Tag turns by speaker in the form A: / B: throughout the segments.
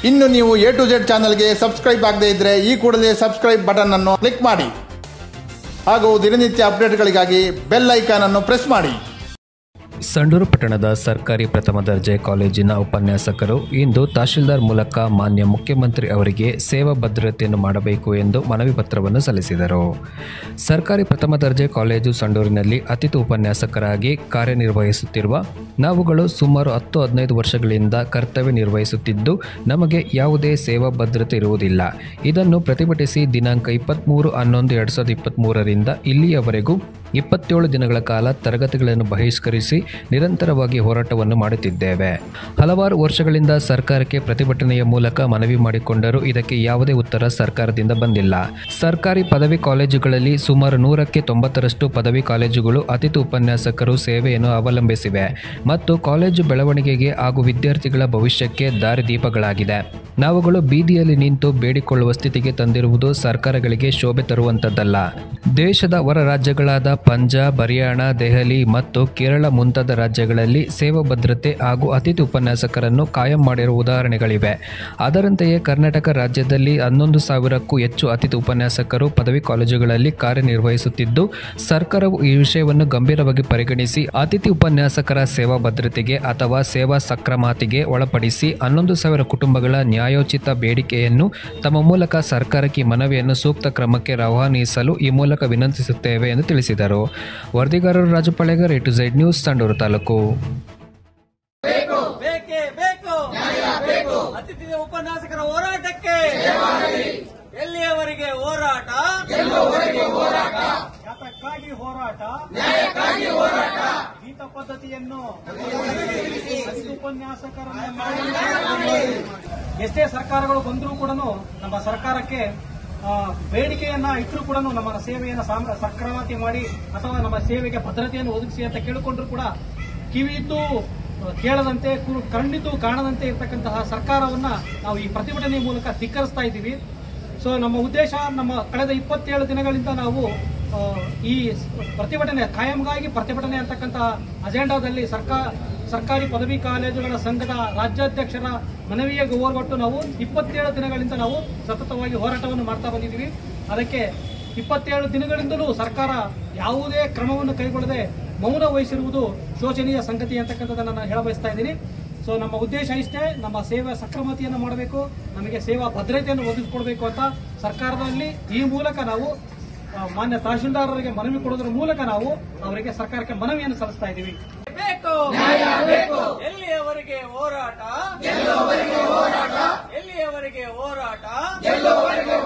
A: ಇನ್ನು ನೀವು A to Z ಚಾನೆಲ್ಗೆ ಸಬ್ಸ್ಕ್ರೈಬ್ ಆಗದೇ ಇದ್ದರೆ ಈ ಕೂಡಲೇ ಸಬ್ಸ್ಕ್ರೈಬ್ ಬಟನ್ ಅನ್ನು ಕ್ಲಿಕ್ ಮಾಡಿ ಹಾಗೂ ದಿನನಿತ್ಯ ಅಪ್ಡೇಟ್ಗಳಿಗಾಗಿ ಬೆಲ್ ಐಕಾನ್ ಅನ್ನು ಪ್ರೆಸ್ ಮಾಡಿ.
B: ಸಂಡೂರು ಪಟ್ಟಣದ ಸರ್ಕಾರಿ ಪ್ರಥಮ ದರ್ಜೆ ಕಾಲೇಜಿನ ಉಪನ್ಯಾಸಕರು ಇಂದು ತಹಶೀಲ್ದಾರ್ ಮೂಲಕ ಮಾನ್ಯ ಮುಖ್ಯಮಂತ್ರಿ ಅವರಿಗೆ ಸೇವಾ ಭದ್ರತೆಯನ್ನು ಮಾಡಬೇಕು ಎಂದು ಮನವಿ ಪತ್ರವನ್ನು ಸಲ್ಲಿಸಿದರು. ಸರ್ಕಾರಿ ಪ್ರಥಮ ದರ್ಜೆ ಕಾಲೇಜು ಸಂಡೂರಿನಲ್ಲಿ ಅತಿಥಿ ಉಪನ್ಯಾಸಕರಾಗಿ ಕಾರ್ಯನಿರ್ವಹಿಸುತ್ತಿರುವ ನಾವುಗಳು ಸುಮಾರು 10-15 ವರ್ಷಗಳಿಂದ ಕರ್ತವ್ಯ ನಿರ್ವಹಿಸುತ್ತಿದ್ದು ನಮಗೆ ಯಾವುದೇ ಸೇವಾ ಭದ್ರತೆ ಇರುವುದಿಲ್ಲ. ಇದನ್ನು ಪ್ರತಿಭಟಿಸಿ ದಿನಾಂಕ 23/11/2023ರಿಂದ ಇಲ್ಲಿಯವರೆಗೂ 27 ದಿನಗಳ ಕಾಲ ತರಗತಿಗಳನ್ನು ಬಹಿಷ್ಕರಿಸಿ ನಿರಂತರವಾಗಿ ಹೋರಾಟವನ್ನು ಮಾಡುತ್ತಿದ್ದೇವೆ. ಹಲವಾರು ವರ್ಷಗಳಿಂದ ಸರ್ಕಾರಕ್ಕೆ ಪ್ರತಿಭಟನೆಯ ಮೂಲಕ ಮನವಿ ಮಾಡಿಕೊಂಡರೂ ಇದಕ್ಕೆ ಯಾವುದೇ ಉತ್ತರ ಸರ್ಕಾರದಿಂದ ಬಂದಿಲ್ಲ. ಸರ್ಕಾರಿ ಪದವಿ ಕಾಲೇಜುಗಳಲ್ಲಿ ಸುಮಾರು 100ಕ್ಕೆ 90ರಷ್ಟು ಪದವಿ ಕಾಲೇಜುಗಳು ಅತಿಥಿ ಉಪನ್ಯಾಸಕರು ಸೇವೆಯನ್ನು ಅವಲಂಬಿಸಿವೆ ಮತ್ತು ಕಾಲೇಜು ಬೆಳವಣಿಗೆಗೆ ಹಾಗೂ ವಿದ್ಯಾರ್ಥಿಗಳ ಭವಿಷ್ಯಕ್ಕೆ ದಾರಿದೀಪಗಳಾಗಿದೆ. ನಾವುಗಳು ಬೀದಿಯಲ್ಲಿ ನಿಂತು ಬೇಡಿಕೊಳ್ಳುವ ಸ್ಥಿತಿಗೆ ತಂದಿರುವುದು ಸರ್ಕಾರಗಳಿಗೆ ಶೋಭೆ ತರುವಂಥದ್ದಲ್ಲ. ದೇಶದ ಹೊರ ರಾಜ್ಯಗಳಾದ ಪಂಜಾಬ್, ಹರಿಯಾಣ, ದೆಹಲಿ ಮತ್ತು ಕೇರಳ ಮುಂತಾದ ರಾಜ್ಯಗಳಲ್ಲಿ ಸೇವಾ ಭದ್ರತೆ ಹಾಗೂ ಅತಿಥಿ ಉಪನ್ಯಾಸಕರನ್ನು ಕಾಯಂ ಮಾಡಿರುವ ಉದಾಹರಣೆಗಳಿವೆ. ಅದರಂತೆಯೇ ಕರ್ನಾಟಕ ರಾಜ್ಯದಲ್ಲಿ 11,000ಕ್ಕೂ ಹೆಚ್ಚು ಅತಿಥಿ ಉಪನ್ಯಾಸಕರು ಪದವಿ ಕಾಲೇಜುಗಳಲ್ಲಿ ಕಾರ್ಯನಿರ್ವಹಿಸುತ್ತಿದ್ದು ಸರ್ಕಾರವು ಈ ವಿಷಯವನ್ನು ಗಂಭೀರವಾಗಿ ಪರಿಗಣಿಸಿ ಅತಿಥಿ ಉಪನ್ಯಾಸಕರ ಸೇವಾ ಭದ್ರತೆಗೆ ಅಥವಾ ಸೇವಾ ಸಕ್ರಮಾತಿಗೆ ಒಳಪಡಿಸಿ 11,000 ಕುಟುಂಬಗಳ ನ್ಯಾಯೋಚಿತ ಬೇಡಿಕೆಯನ್ನು ತಮ್ಮ ಮೂಲಕ ಸರ್ಕಾರಕ್ಕೆ ಮನವಿಯನ್ನು ಸೂಕ್ತ ಕ್ರಮಕ್ಕೆ ರವಾನಿಸಲು ಈ ಮೂಲಕ ವಿನಂತಿಸುತ್ತೇವೆ ಎಂದು ತಿಳಿಸಿದರು. ವರದಿಗಾರರು Raju Palegar, A to Z news, Sandur taluk.
C: ಅತಿಥಿ ಉಪನ್ಯಾಸಕರ ಹೋರಾಟಕ್ಕೆ ಎಲ್ಲಿಯವರೆಗೆ ಹೋರಾಟ, ಯಾತಕ್ಕಾಗಿ ಹೋರಾಟ, ಗೀತ ಪದ್ಧತಿಯನ್ನು ಉಪನ್ಯಾಸಕರನ್ನು ಎಷ್ಟೇ ಸರ್ಕಾರಗಳು ಬಂದರೂ ಕೂಡ ನಮ್ಮ ಸರ್ಕಾರಕ್ಕೆ ಬೇಡಿಕೆಯನ್ನ ಇಟ್ಟರೂ ಕೂಡ ನಮ್ಮ ಸೇವೆಯನ್ನು ಸಕ್ರಮತೆ ಮಾಡಿ ಅಥವಾ ನಮ್ಮ ಸೇವೆಗೆ ಭದ್ರತೆಯನ್ನು ಒದಗಿಸಿ ಅಂತ ಕೇಳಿಕೊಂಡ್ರು ಕೂಡ ಕಿವಿಯಿದ್ದು ಕೇಳದಂತೆ ಕಣ್ಣಿದ್ದು ಕಾಣದಂತೆ ಇರತಕ್ಕಂತಹ ಸರ್ಕಾರವನ್ನ ನಾವು ಈ ಪ್ರತಿಭಟನೆ ಮೂಲಕ ಧಿಕ್ಕರಿಸ್ತಾ ಇದ್ದೀವಿ. ಸೊ ನಮ್ಮ ಉದ್ದೇಶ, ನಮ್ಮ ಕಳೆದ 27 ದಿನಗಳಿಂದ ನಾವು ಈ ಪ್ರತಿಭಟನೆ ಕಾಯಂಗಾಗಿ ಪ್ರತಿಭಟನೆ ಅಂತಕ್ಕಂತಹ ಅಜೆಂಡಾದಲ್ಲಿ ಸರ್ಕಾರಿ ಪದವಿ ಕಾಲೇಜುಗಳ ಸಂಘದ ರಾಜ್ಯಾಧ್ಯಕ್ಷರ ಮನವಿಯ ಓರ್ಗೊಟ್ಟು ನಾವು 27 ದಿನಗಳಿಂದ ನಾವು ಸತತವಾಗಿ ಹೋರಾಟವನ್ನು ಮಾಡ್ತಾ ಬಂದಿದ್ದೀವಿ. ಅದಕ್ಕೆ 27 ದಿನಗಳಿಂದಲೂ ಸರ್ಕಾರ ಯಾವುದೇ ಕ್ರಮವನ್ನು ಕೈಗೊಳ್ಳದೆ ಮೌನ ವಹಿಸಿರುವುದು ಶೋಚನೀಯ ಸಂಗತಿ ಅಂತಕ್ಕಂಥದ್ದನ್ನು ನಾನು ಹೇಳಬಯಸ್ತಾ ಇದ್ದೀನಿ. ಸೊ ನಮ್ಮ ಉದ್ದೇಶ ಇಷ್ಟೇ, ನಮ್ಮ ಸೇವಾ ಸಕ್ರಮತೆಯನ್ನು ಮಾಡಬೇಕು, ನಮಗೆ ಸೇವಾ ಭದ್ರತೆಯನ್ನು ಒದಗಿಸಿಕೊಡಬೇಕು ಅಂತ ಸರ್ಕಾರದಲ್ಲಿ ಈ ಮೂಲಕ ನಾವು ಮಾನ್ಯ ತಹಶೀಲ್ದಾರರಿಗೆ ಮನವಿ ಕೊಡೋದ್ರ ಮೂಲಕ ನಾವು ಅವರಿಗೆ ಸರ್ಕಾರಕ್ಕೆ ಮನವಿಯನ್ನು ಸಲ್ಲಿಸ್ತಾ ಇದ್ದೀವಿ. ಎಲ್ಲಿಯವರೆಗೆ ಹೋರಾಟ, ಎಲ್ಲಿಯವರೆಗೆ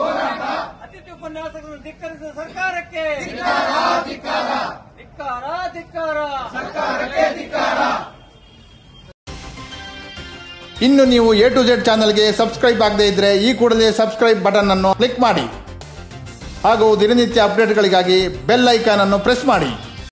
C: ಹೋರಾಟ, ಅತಿಥಿ ಉಪನ್ಯಾಸಕರನ್ನು ಧಿಕ್ಕರಿಸಿದ ಸರ್ಕಾರಕ್ಕೆ ಧಿಕ್ಕಾರ, ಧಿಕ್ಕಾರ, ಸರ್ಕಾರಕ್ಕೆ ಧಿಕ್ಕಾರ.
A: ಇನ್ನು ನೀವು A to Z ಚಾನೆಲ್ಗೆ ಸಬ್ಸ್ಕ್ರೈಬ್ ಆಗದೇ ಇದ್ದರೆ ಈ ಕೂಡಲೇ ಸಬ್ಸ್ಕ್ರೈಬ್ ಬಟನ್ ಅನ್ನು ಕ್ಲಿಕ್ ಮಾಡಿ ಹಾಗೂ ದಿನನಿತ್ಯ ಅಪ್ಡೇಟ್ಗಳಿಗಾಗಿ ಬೆಲ್ ಐಕಾನ್ ಅನ್ನು ಪ್ರೆಸ್ ಮಾಡಿ.